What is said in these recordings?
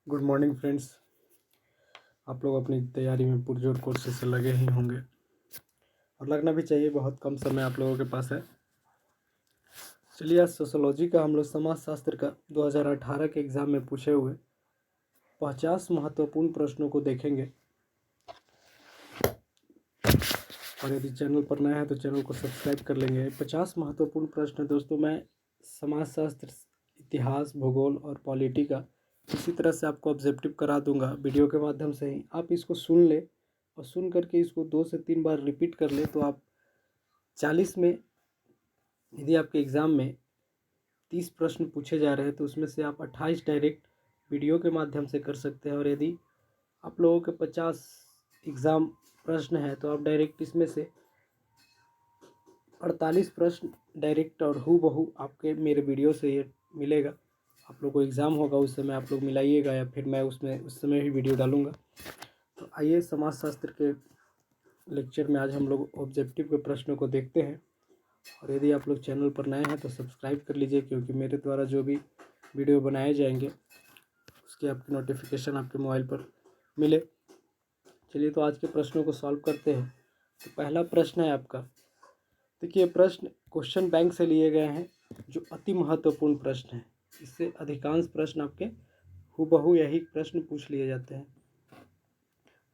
Good morning friends. आप लोग अपनी तैयारी में पुरजोर कोशिश से लगे ही होंगे और लगना भी चाहिए। बहुत कम समय आप लोगों के पास है। चलिए, आज सोशोलॉजी का हम लोग समाज शास्त्र का 2018 के एग्ज़ाम में पूछे हुए 50 महत्वपूर्ण प्रश्नों को देखेंगे। और यदि चैनल पर नया है तो चैनल को सब्सक्राइब कर लेंगे। 50 महत्वपूर्ण प्रश्न दोस्तों, मैं समाजशास्त्र, इतिहास, भूगोल और पॉलिटी का इसी तरह से आपको ऑब्जेक्टिव करा दूंगा वीडियो के माध्यम से ही। आप इसको सुन ले और सुन करके इसको 2 से 3 बार रिपीट कर ले तो आप 40 में, यदि आपके एग्ज़ाम में 30 प्रश्न पूछे जा रहे हैं तो उसमें से आप 28 डायरेक्ट वीडियो के माध्यम से कर सकते हैं। और यदि आप लोगों के 50 एग्ज़ाम प्रश्न है तो आप डायरेक्ट इसमें से 48 प्रश्न डायरेक्ट और हूबहू आपके मेरे वीडियो से ये मिलेगा। आप लोग को एग्ज़ाम होगा उस समय आप लोग मिलाइएगा या फिर मैं उसमें उस समय ही वीडियो डालूँगा। तो आइए समाजशास्त्र के लेक्चर में आज हम लोग ऑब्जेक्टिव के प्रश्नों को देखते हैं। और यदि आप लोग चैनल पर नए हैं तो सब्सक्राइब कर लीजिए, क्योंकि मेरे द्वारा जो भी वीडियो बनाए जाएंगे उसकी आपकी नोटिफिकेशन आपके मोबाइल पर मिले। चलिए, तो आज के प्रश्नों को सॉल्व करते हैं। तो पहला प्रश्न है आपका, देखिए प्रश्न क्वेश्चन बैंक से लिए गए हैं जो अति महत्वपूर्ण प्रश्न है। इससे अधिकांश प्रश्न आपके हूबहू यही प्रश्न पूछ लिए जाते हैं।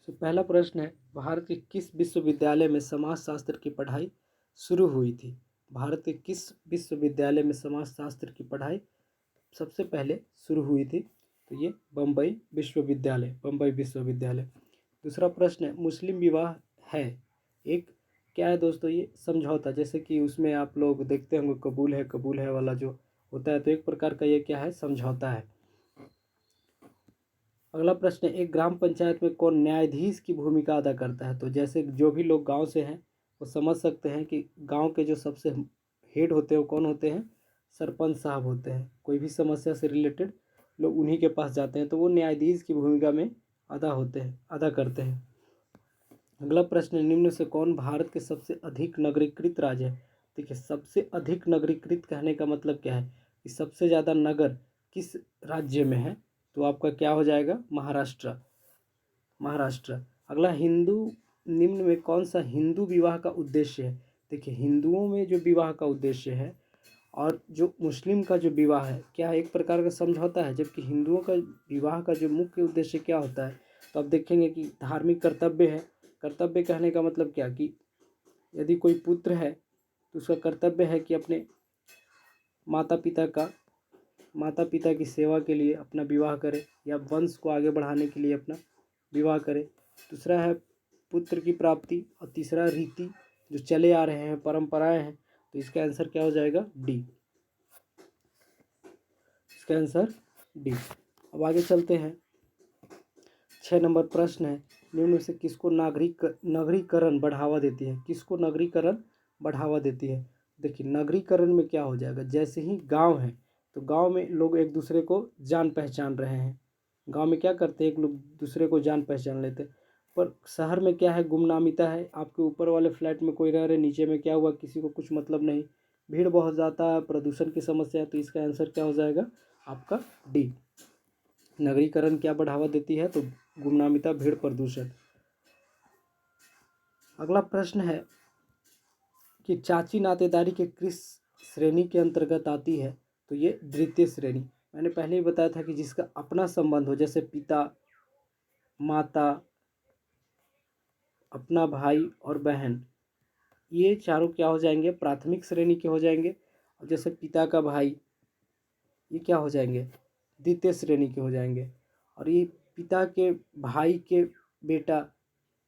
तो पहला प्रश्न है, भारत के किस विश्वविद्यालय में समाजशास्त्र की पढ़ाई शुरू हुई थी? भारत के किस विश्वविद्यालय में समाजशास्त्र की पढ़ाई सबसे पहले शुरू हुई थी? तो ये बम्बई विश्वविद्यालय। दूसरा प्रश्न है, मुस्लिम विवाह है एक क्या है दोस्तों? ये समझौता, जैसे कि उसमें आप लोग देखते होंगे कबूल है वाला जो होता है, तो एक प्रकार का ये क्या है, समझौता है। अगला प्रश्न है, एक ग्राम पंचायत में कौन न्यायाधीश की भूमिका अदा करता है? तो जैसे जो भी लोग गांव से हैं वो समझ सकते हैं कि गांव के जो सबसे हेड होते हैं वो कौन होते हैं? सरपंच साहब होते हैं। कोई भी समस्या से रिलेटेड लोग उन्हीं के पास जाते हैं, तो वो न्यायाधीश की भूमिका में अदा करते हैं। अगला प्रश्न है, निम्न से कौन भारत के सबसे अधिक नगरीकृत राज्य है? देखिए, सबसे अधिक नगरीकृत कहने का मतलब क्या है कि सबसे ज़्यादा नगर किस राज्य में है? तो आपका क्या हो जाएगा? महाराष्ट्र। अगला, निम्न में कौन सा हिंदू विवाह का उद्देश्य है? देखिए, हिंदुओं में जो विवाह का उद्देश्य है और जो मुस्लिम का जो विवाह है, क्या एक प्रकार का समझौता है? जबकि हिंदुओं का विवाह का जो मुख्य उद्देश्य क्या होता है? तो आप देखेंगे कि धार्मिक कर्तव्य है। कर्तव्य कहने का मतलब क्या कि यदि कोई पुत्र है तो उसका कर्तव्य है कि अपने माता पिता की सेवा के लिए अपना विवाह करे या वंश को आगे बढ़ाने के लिए अपना विवाह करे। दूसरा है पुत्र की प्राप्ति और तीसरा रीति जो चले आ रहे हैं, परंपराएं हैं। तो इसका आंसर क्या हो जाएगा? डी। इसका आंसर डी। अब आगे चलते हैं। 6 नंबर प्रश्न है, निम्न से किसको नगरीकरण बढ़ावा देती है? किसको नगरीकरण बढ़ावा देती है? देखिए, नगरीकरण में क्या हो जाएगा, जैसे ही गांव है तो गांव में लोग एक दूसरे को जान पहचान रहे हैं। गांव में क्या करते हैं, एक लोग दूसरे को जान पहचान लेते हैं। पर शहर में क्या है, गुमनामीता है। आपके ऊपर वाले फ्लैट में कोई रह रहे, नीचे में क्या हुआ किसी को कुछ मतलब नहीं, भीड़ बहुत ज़्यादा है, प्रदूषण की समस्या है। तो इसका आंसर क्या हो जाएगा आपका? डी। नगरीकरण क्या बढ़ावा देती है? तो गुमनामीता, भीड़, प्रदूषण। अगला प्रश्न है कि चाची नातेदारी के किस श्रेणी के अंतर्गत आती है? तो ये द्वितीय श्रेणी। मैंने पहले ही बताया था कि जिसका अपना संबंध हो, जैसे पिता, माता, अपना भाई और बहन, ये चारों क्या हो जाएंगे? प्राथमिक श्रेणी के हो जाएंगे। और जैसे पिता का भाई, ये क्या हो जाएंगे? द्वितीय श्रेणी के हो जाएंगे। और ये पिता के भाई के बेटा,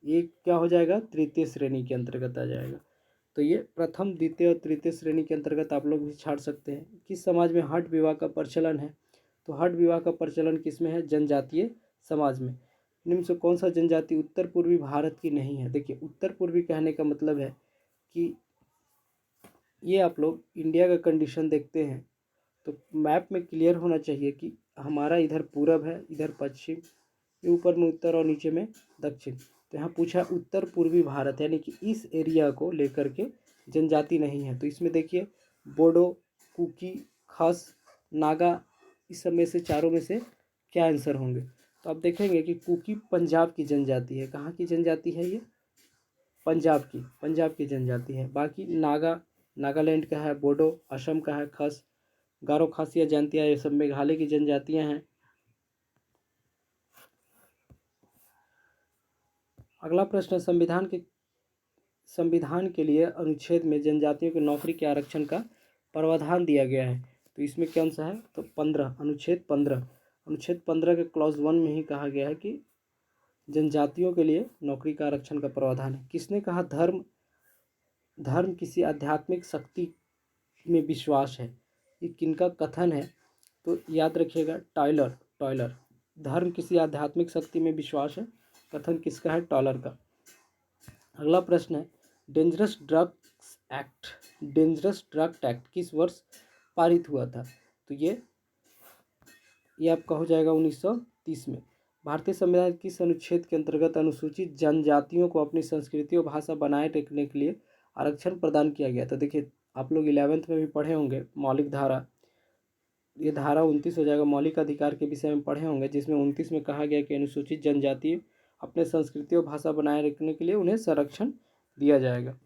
ये क्या हो जाएगा? तृतीय श्रेणी के अंतर्गत आ जाएगा। तो ये प्रथम, द्वितीय और तृतीय श्रेणी के अंतर्गत आप लोग भी छाड़ सकते हैं। किस समाज में हठ विवाह का प्रचलन है? तो हठ विवाह का प्रचलन किस में है? जनजातीय समाज में। निम्न से कौन सा जनजाति उत्तर पूर्वी भारत की नहीं है? देखिए, उत्तर पूर्वी कहने का मतलब है कि ये आप लोग इंडिया का कंडीशन देखते हैं तो मैप में क्लियर होना चाहिए कि हमारा इधर पूरब है, इधर पश्चिम, ये ऊपर में उत्तर और नीचे में दक्षिण। तो यहाँ पूछा उत्तर पूर्वी भारत, यानी कि इस एरिया को लेकर के जनजाति नहीं है। तो इसमें देखिए बोडो, कुकी, खस, नागा, इस सब में से चारों में से क्या आंसर होंगे? तो आप देखेंगे कि कुकी पंजाब की जनजाति है। कहाँ की जनजाति है ये? पंजाब की जनजाति है। बाकी नागालैंड का है, बोडो असम का है, खस, गारो, खासिया, जयंतिया ये सब मेघालय की जनजातियां हैं। अगला प्रश्न, संविधान के लिए अनुच्छेद में जनजातियों की नौकरी के आरक्षण का प्रावधान दिया गया है। तो इसमें कौन सा है? तो 15, अनुच्छेद 15 के क्लॉज 1 में ही कहा गया है कि जनजातियों के लिए नौकरी का आरक्षण का प्रावधान है। किसने कहा धर्म किसी आध्यात्मिक शक्ति में विश्वास है? ये किनका कथन है? तो याद रखिएगा, टॉयलर। धर्म किसी आध्यात्मिक शक्ति में विश्वास है, कथन किसका है? टॉयलर का। अगला प्रश्न है, डेंजरस ड्रग एक्ट किस वर्ष पारित हुआ था? तो ये आपका हो जाएगा 1930 में। भारतीय संविधान के किस अनुच्छेद के अंतर्गत अनुसूचित जनजातियों को अपनी संस्कृति और भाषा बनाए रखने के लिए आरक्षण प्रदान किया गया? तो देखिए, आप लोग 11th में भी पढ़े होंगे मौलिक धारा, ये धारा 29 हो जाएगा। मौलिक अधिकार के विषय में पढ़े होंगे, जिसमें 29 में कहा गया कि अनुसूचित जनजाति अपने संस्कृति और भाषा बनाए रखने के लिए उन्हें संरक्षण दिया जाएगा।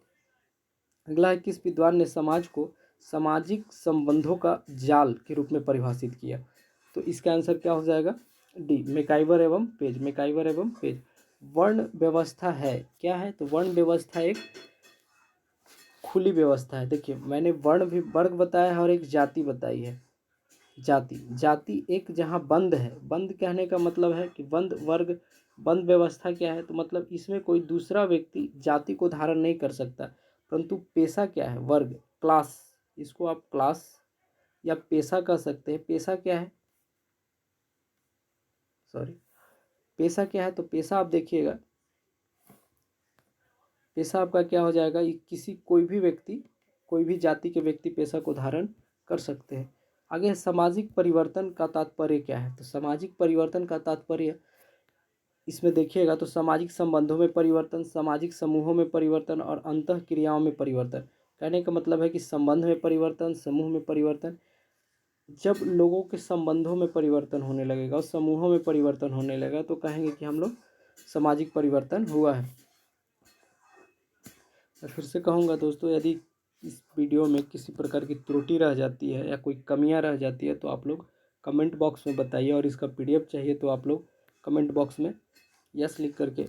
अगला है, किस विद्वान ने समाज को सामाजिक संबंधों का जाल के रूप में परिभाषित किया? तो इसका आंसर क्या हो जाएगा? डी, मैकाइवर एवं पेज। वर्ण व्यवस्था है, क्या है? तो वर्ण व्यवस्था एक खुली व्यवस्था है। देखिए, मैंने वर्ग बताया है और एक जाति बताई है। जाति एक जहाँ बंद है, बंद कहने का मतलब है कि बंद व्यवस्था क्या है? तो मतलब इसमें कोई दूसरा व्यक्ति जाति को धारण नहीं कर सकता। परंतु पेशा क्या है? वर्ग, क्लास, इसको आप क्लास या पेशा कह सकते हैं। पेशा क्या है? पेशा क्या है? तो पेशा आप देखिएगा, पेशा आपका क्या हो जाएगा? कोई भी जाति के व्यक्ति पेशा को धारण कर सकते हैं। आगे, सामाजिक परिवर्तन का तात्पर्य क्या है? तो सामाजिक परिवर्तन का तात्पर्य इसमें देखिएगा तो सामाजिक संबंधों में परिवर्तन, सामाजिक समूहों में परिवर्तन और अंतः क्रियाओं में परिवर्तन। कहने का मतलब है कि संबंध में परिवर्तन, समूह में परिवर्तन। जब लोगों के संबंधों में परिवर्तन होने लगेगा और समूहों में परिवर्तन होने लगेगा तो कहेंगे कि हम लोग सामाजिक परिवर्तन हुआ है। मैं फिर से कहूँगा दोस्तों, यदि इस वीडियो में किसी प्रकार की त्रुटि रह जाती है या कोई कमियां रह जाती है तो आप लोग कमेंट बॉक्स में बताइए, और इसका PDF चाहिए तो आप लोग कमेंट बॉक्स में यस लिख करके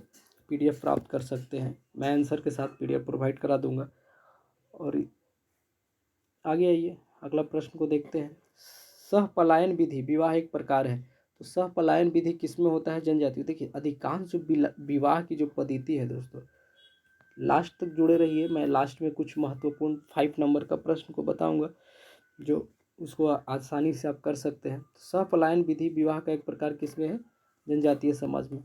PDF प्राप्त कर सकते हैं। मैं आंसर के साथ PDF प्रोवाइड करा दूंगा। और आगे आइए, अगला प्रश्न को देखते हैं। सहपलायन विधि विवाह एक प्रकार है। तो सहपलायन विधि किसमें होता है? जनजाति। देखिए, अधिकांश विवाह की जो पद्धति है दोस्तों, लास्ट तक जुड़े रहिए, मैं लास्ट में कुछ महत्वपूर्ण 5 नंबर का प्रश्न को बताऊंगा जो उसको आसानी से आप कर सकते हैं। सहपलायन विधि विवाह का एक प्रकार किसमें है? जनजातीय समाज में।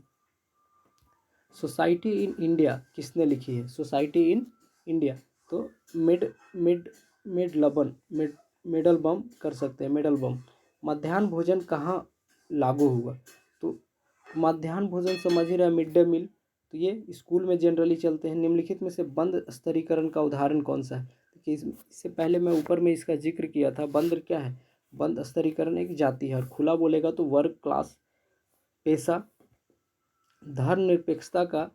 सोसाइटी इन इंडिया किसने लिखी है? सोसाइटी इन इंडिया, तो मिडल बम कर सकते हैं, मिडल बम। मध्याह्न भोजन कहाँ लागू हुआ? तो मध्याह्न भोजन समझ ही रहे, मिड डे मील, तो ये स्कूल में जनरली चलते हैं। निम्नलिखित में से बंद स्तरीकरण का उदाहरण कौन सा है? देखिए, इससे पहले मैं ऊपर में इसका जिक्र किया था। बंद क्या है? बंद स्तरीकरण एक जाति है, और खुला बोलेगा तो वर्ग, क्लास, पेशा। धर्मनिरपेक्षता का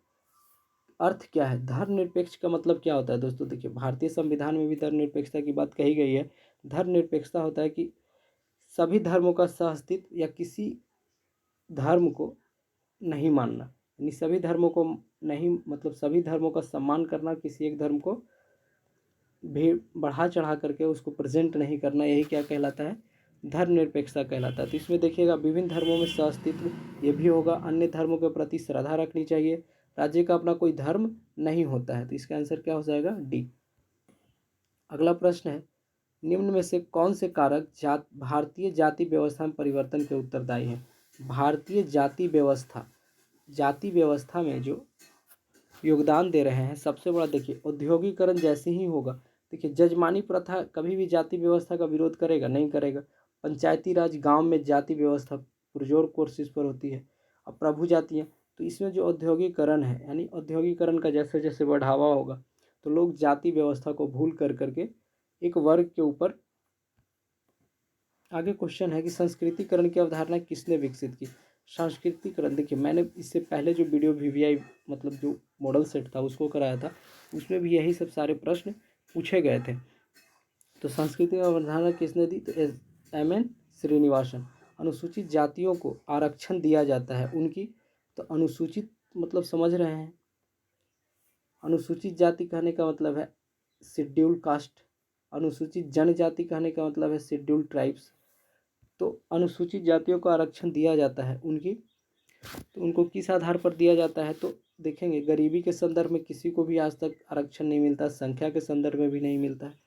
अर्थ क्या है? धर्मनिरपेक्ष का मतलब क्या होता है दोस्तों? देखिए, भारतीय संविधान में भी धर्मनिरपेक्षता की बात कही गई है। धर्मनिरपेक्षता होता है कि सभी धर्मों का सहअस्तित्व या किसी धर्म को नहीं मानना, यानी सभी धर्मों को नहीं, मतलब सभी धर्मों का सम्मान करना, किसी एक धर्म को भी बढ़ा चढ़ा करके उसको प्रेजेंट नहीं करना, यही क्या कहलाता है? धर्मनिरपेक्षता कहलाता है। तो इसमें देखिएगा, विभिन्न धर्मों में सहअस्तित्व ये भी होगा। अन्य धर्मों के प्रति श्रद्धा रखनी चाहिए। राज्य का अपना कोई धर्म नहीं होता है। तो इसका आंसर क्या हो जाएगा? डी। अगला प्रश्न है, निम्न में से कौन से कारक भारतीय जाति व्यवस्था में परिवर्तन के उत्तरदायी हैं? भारतीय जाति व्यवस्था में जो योगदान दे रहे हैं, सबसे बड़ा देखिए औद्योगिकरण जैसे ही होगा। देखिए, जजमानी प्रथा कभी भी जाति व्यवस्था का विरोध करेगा? नहीं करेगा। पंचायती राज गांव में जाति व्यवस्था पुरजोर कोशिश पर होती है। अब प्रभु जातियाँ, तो इसमें जो औद्योगिकरण है, यानी औद्योगिकरण का जैसे जैसे बढ़ावा होगा तो लोग जाति व्यवस्था को भूल कर करके एक वर्ग के ऊपर आगे क्वेश्चन है कि संस्कृतिकरण की अवधारणा किसने विकसित की। संस्कृतिकरण, देखिए मैंने इससे पहले जो वीडियो वीवीआई मतलब जो मॉडल सेट था उसको कराया था, उसमें भी यही सब सारे प्रश्न पूछे गए थे। तो सांस्कृतिक अवधारणा किसने दी, तो एम.एन. श्रीनिवासन। अनुसूचित जातियों को आरक्षण दिया जाता है उनकी, तो अनुसूचित मतलब समझ रहे हैं, अनुसूचित जाति कहने का मतलब है शेड्यूल कास्ट, अनुसूचित जनजाति कहने का मतलब है शेड्यूल ट्राइब्स। तो अनुसूचित जातियों को आरक्षण दिया जाता है उनकी, तो उनको किस आधार पर दिया जाता है, तो देखेंगे गरीबी के संदर्भ में किसी को भी आज तक आरक्षण नहीं मिलता, संख्या के संदर्भ में भी नहीं मिलता है।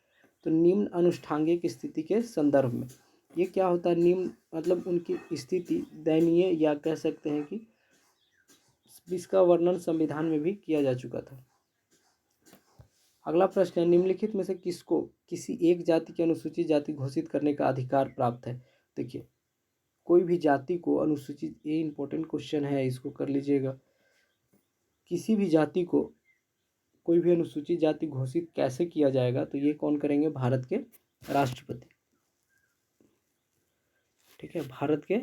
तो निम्न अनुष्ठांगिक स्थिति के संदर्भ में ये क्या होता है, निम्न मतलब उनकी स्थिति दयनीय, या कह सकते हैं कि इसका वर्णन संविधान में भी किया जा चुका था। अगला प्रश्न है, निम्नलिखित में से किसको किसी एक जाति की अनुसूचित जाति घोषित करने का अधिकार प्राप्त है। देखिए कोई भी जाति को अनुसूचित, ये इंपॉर्टेंट क्वेश्चन है, इसको कर लीजिएगा। किसी भी जाति को कोई भी अनुसूचित जाति घोषित कैसे किया जाएगा, तो ये कौन करेंगे, भारत के राष्ट्रपति। ठीक है, भारत के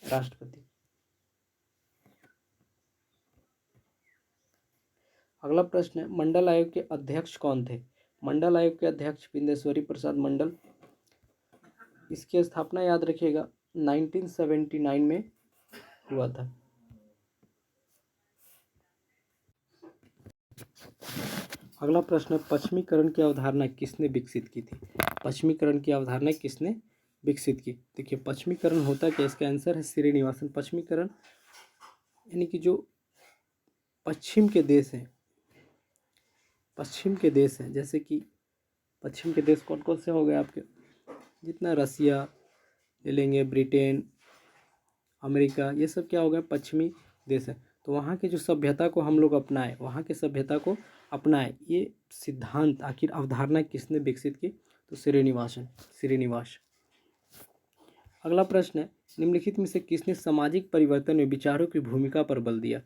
राष्ट्रपति। अगला प्रश्न है, मंडल आयोग के अध्यक्ष कौन थे। मंडल आयोग के अध्यक्ष बिंदेश्वरी प्रसाद मंडल। इसकी स्थापना याद रखिएगा 1979 में हुआ था। अगला प्रश्न है, पश्चिमीकरण की अवधारणा किसने विकसित की थी। पश्चिमीकरण की अवधारणा किसने विकसित की। देखिए पश्चिमीकरण होता क्या, इसका आंसर है श्रीनिवासन। पश्चिमीकरण यानी कि जो पश्चिम के देश हैं, पश्चिम के देश हैं, जैसे कि पश्चिम के देश कौन कौन से हो गए आपके, जितना रसिया ले लेंगे, ब्रिटेन, अमेरिका, ये सब क्या हो गया, पश्चिमी देश है। तो वहाँ के जो सभ्यता को हम लोग अपनाएं, वहाँ के सभ्यता को अपनाएं, ये सिद्धांत आखिर अवधारणा किसने विकसित की, तो श्रीनिवास। अगला प्रश्न है, निम्नलिखित में से किसने सामाजिक परिवर्तन में विचारों की भूमिका पर बल दिया।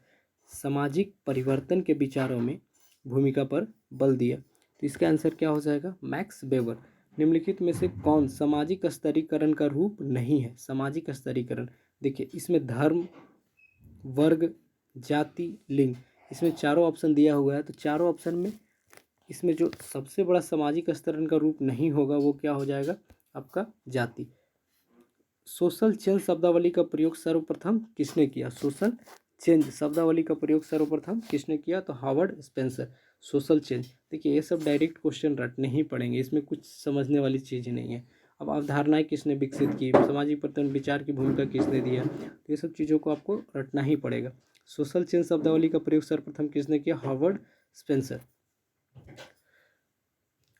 सामाजिक परिवर्तन के विचारों में भूमिका पर बल दिया, तो इसका आंसर क्या हो जाएगा, मैक्स वेबर। निम्नलिखित में से कौन सामाजिक स्तरीकरण का रूप नहीं है। सामाजिक स्तरीकरण, देखिए इसमें धर्म, वर्ग, जाति, लिंग, इसमें चारों ऑप्शन दिया हुआ है। तो चारों ऑप्शन में इसमें जो सबसे बड़ा सामाजिक स्तरण का रूप नहीं होगा वो क्या हो जाएगा, आपका जाति। सोशल चेंज शब्दावली का प्रयोग सर्वप्रथम किसने किया। सोशल चेंज शब्दावली का प्रयोग सर्वप्रथम किसने किया, तो हार्वर्ड स्पेंसर। सोशल चेंज, देखिए ये सब डायरेक्ट क्वेश्चन रटने ही पड़ेंगे, इसमें कुछ समझने वाली चीज़ नहीं है। अब अवधारणाएं किसने विकसित की, सामाजिक परिवर्तन विचार की भूमिका किसने दिया, तो ये सब चीज़ों को आपको रटना ही पड़ेगा। सोशल चेंज शब्दावली का प्रयोग सर्वप्रथम किसने किया, हार्वर्ड स्पेंसर।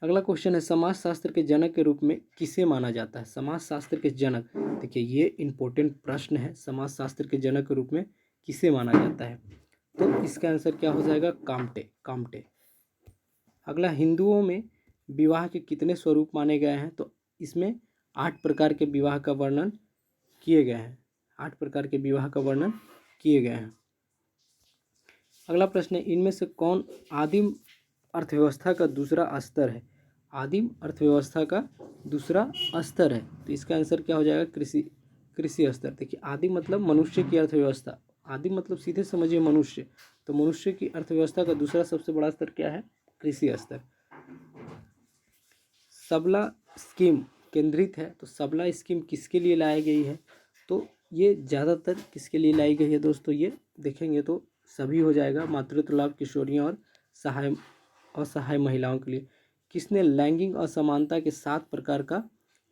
अगला क्वेश्चन है, समाजशास्त्र के जनक के रूप में किसे माना जाता है। समाजशास्त्र के जनक, देखिए ये इंपॉर्टेंट प्रश्न है, समाजशास्त्र के जनक के रूप में किसे माना जाता है, तो इसका आंसर क्या हो जाएगा, काम्टे। अगला, हिंदुओं में विवाह के कितने स्वरूप माने गए हैं, तो इसमें 8 प्रकार के विवाह का वर्णन किए गए हैं, 8 प्रकार के विवाह का वर्णन किए गए हैं। अगला प्रश्न है, इनमें से कौन आदिम अर्थव्यवस्था का दूसरा स्तर है। आदिम अर्थव्यवस्था का दूसरा स्तर है, तो इसका आंसर क्या हो जाएगा, कृषि स्तर। देखिए आदिम मतलब मनुष्य की अर्थव्यवस्था, आदिम मतलब सीधे समझिए मनुष्य, तो मनुष्य की अर्थव्यवस्था का दूसरा सबसे बड़ा स्तर क्या है, कृषि स्तर। सबला स्कीम केंद्रित है, तो सबला स्कीम किसके लिए लाई गई है, तो ये ज़्यादातर किसके लिए लाई गई है दोस्तों, ये देखेंगे तो सभी हो जाएगा, मातृत्व लाभ, किशोरियों और असहाय महिलाओं के लिए। किसने लैंगिक असमानता के 7 प्रकार का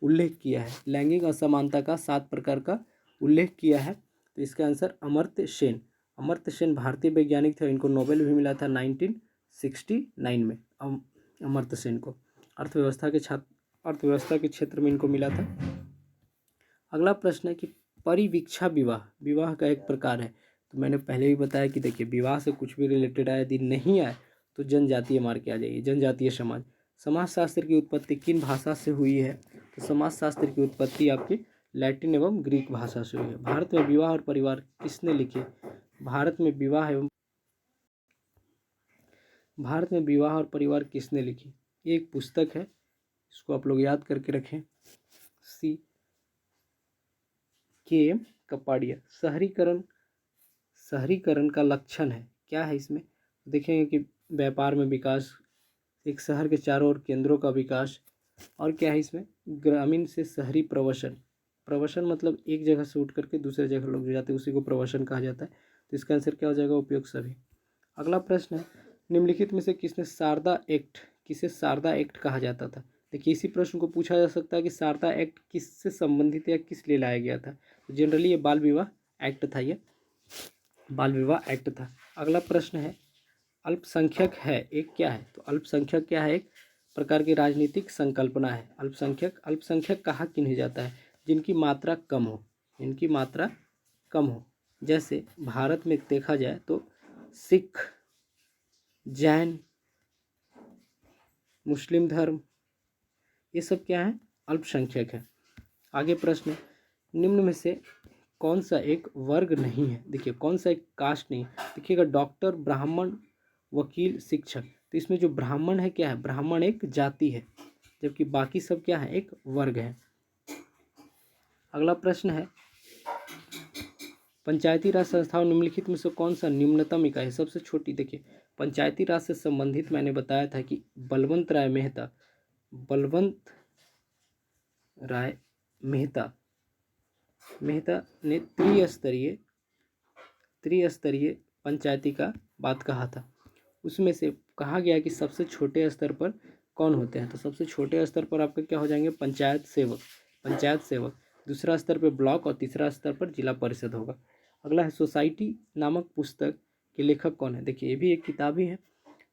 उल्लेख किया है। लैंगिक असमानता का 7 प्रकार का उल्लेख किया है, तो इसका आंसर अमर्त्य सेन भारतीय वैज्ञानिक थे, इनको नोबेल भी मिला था 1969 में। अमर्त्य सेन को अर्थव्यवस्था के क्षेत्र में इनको मिला था। अगला प्रश्न है कि परिवीक्षा विवाह का एक प्रकार है, तो मैंने पहले भी बताया कि देखिए विवाह से कुछ भी रिलेटेड आए, यदि नहीं आए तो जनजातीय मार के आ जाइए, जनजातीय समाज। समाजशास्त्र की उत्पत्ति किन भाषा से हुई है, तो समाजशास्त्र की उत्पत्ति आपकी लैटिन एवं ग्रीक भाषा से हुई है। भारत में विवाह और परिवार किसने लिखे। भारत में विवाह और परिवार किसने लिखी, ये एक पुस्तक है, इसको आप लोग याद करके रखें। सी के कपाड़िया। शहरीकरण का लक्षण है, क्या है इसमें? देखेंगे कि व्यापार में विकास, एक शहर के चारों ओर केंद्रों का विकास, और क्या है इसमें? ग्रामीण से शहरी प्रवसन। प्रवसन मतलब एक जगह से उठ करके दूसरे जगह लोग जो जाते हैं उसी को प्रवसन कहा जाता है। तो इसका आंसर क्या हो जाएगा? उपयोग सभी। अगला प्रश्न है, निम्नलिखित में से किसे शारदा एक्ट कहा जाता था? देखिए, इसी प्रश्न को पूछा जा सकता है कि शारदा एक्ट किससे संबंधित या किस लिए लाया गया था। तो जनरली ये बाल विवाह एक्ट था, ये बाल विवाह एक्ट था। अगला प्रश्न है, अल्पसंख्यक है एक क्या है? तो अल्पसंख्यक क्या है? एक प्रकार की राजनीतिक संकल्पना है। अल्पसंख्यक कहा किन्हें जाता है? जिनकी मात्रा कम हो। जैसे भारत में देखा जाए तो सिख, जैन, मुस्लिम धर्म, ये सब क्या है? अल्पसंख्यक है। आगे प्रश्न, निम्न में से कौन सा एक वर्ग नहीं है? देखिए, कौन सा एक कास्ट नहीं? देखिएगा, डॉक्टर, ब्राह्मण, वकील, शिक्षक। तो इसमें जो ब्राह्मण है क्या है? ब्राह्मण एक जाति है, जबकि बाकी सब क्या है? एक वर्ग है। अगला प्रश्न है, पंचायती राज संस्थाओं निम्नलिखित में से कौन सा निम्नतम इकाई है, सबसे छोटी? देखिए, पंचायती राज से संबंधित मैंने बताया था कि बलवंत राय मेहता ने त्रिस्तरीय पंचायती का बात कहा था। उसमें से कहा गया कि सबसे छोटे स्तर पर कौन होते हैं? तो सबसे छोटे स्तर पर आपका क्या हो जाएंगे? पंचायत सेवक। दूसरा स्तर पर ब्लॉक और तीसरा स्तर पर जिला परिषद होगा। अगला है, सोसाइटी नामक पुस्तक के लेखक कौन है? देखिए, ये भी एक किताब ही है,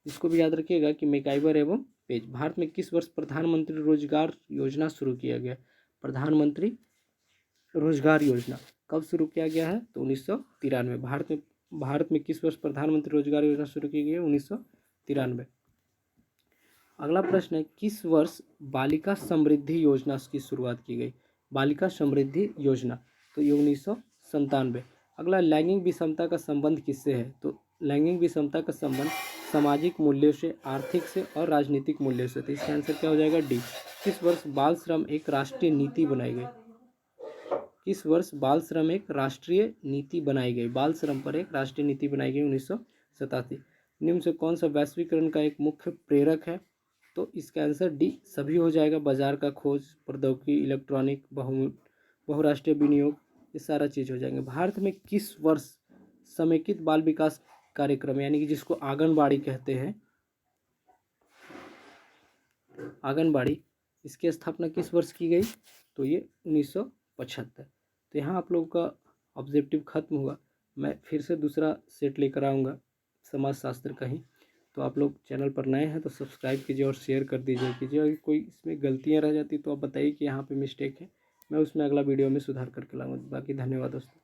इसको भी याद रखिएगा कि मैकाइवर एवं पेज। भारत में किस वर्ष प्रधानमंत्री रोजगार योजना शुरू किया गया? प्रधानमंत्री रोजगार योजना कब शुरू किया गया है? तो 1993। भारत में किस वर्ष प्रधानमंत्री रोजगार योजना शुरू की गई है? 1993। अगला प्रश्न है, किस वर्ष बालिका समृद्धि योजना की शुरुआत की गई? बालिका समृद्धि योजना, तो ये 1997। अगला, लैंगिक विषमता का संबंध किससे है? तो लैंगिक विषमता का संबंध सामाजिक मूल्यों से, आर्थिक से और राजनीतिक मूल्यों से। तो इसका आंसर क्या हो जाएगा? डी। किस वर्ष बाल श्रम एक राष्ट्रीय नीति बनाई गई? किस वर्ष बाल श्रम एक राष्ट्रीय नीति बनाई गई? बाल श्रम पर एक राष्ट्रीय नीति बनाई गई 1987। निम्न से कौन सा वैश्वीकरण का एक मुख्य प्रेरक है? तो इसका आंसर डी सभी हो जाएगा। बाजार का खोज, प्रौद्योगिकी, इलेक्ट्रॉनिक, बहुराष्ट्रीय विनियोग, ये सारा चीज हो जाएंगे। भारत में किस वर्ष समेकित बाल विकास कार्यक्रम, यानी कि जिसको आंगनबाड़ी कहते हैं, आंगनबाड़ी, इसकी स्थापना किस वर्ष की गई? तो ये 1975। तो यहाँ आप लोगों का ऑब्जेक्टिव खत्म हुआ। मैं फिर से दूसरा सेट लेकर आऊँगा समाजशास्त्र का ही। तो आप लोग चैनल पर नए हैं तो सब्सक्राइब कीजिए और शेयर कर कीजिए। अगर कोई इसमें गलतियाँ रह जाती तो आप बताइए कि यहाँ पे मिस्टेक है, मैं उसमें अगला वीडियो में सुधार करके लाऊंगा। बाकी धन्यवाद दोस्तों।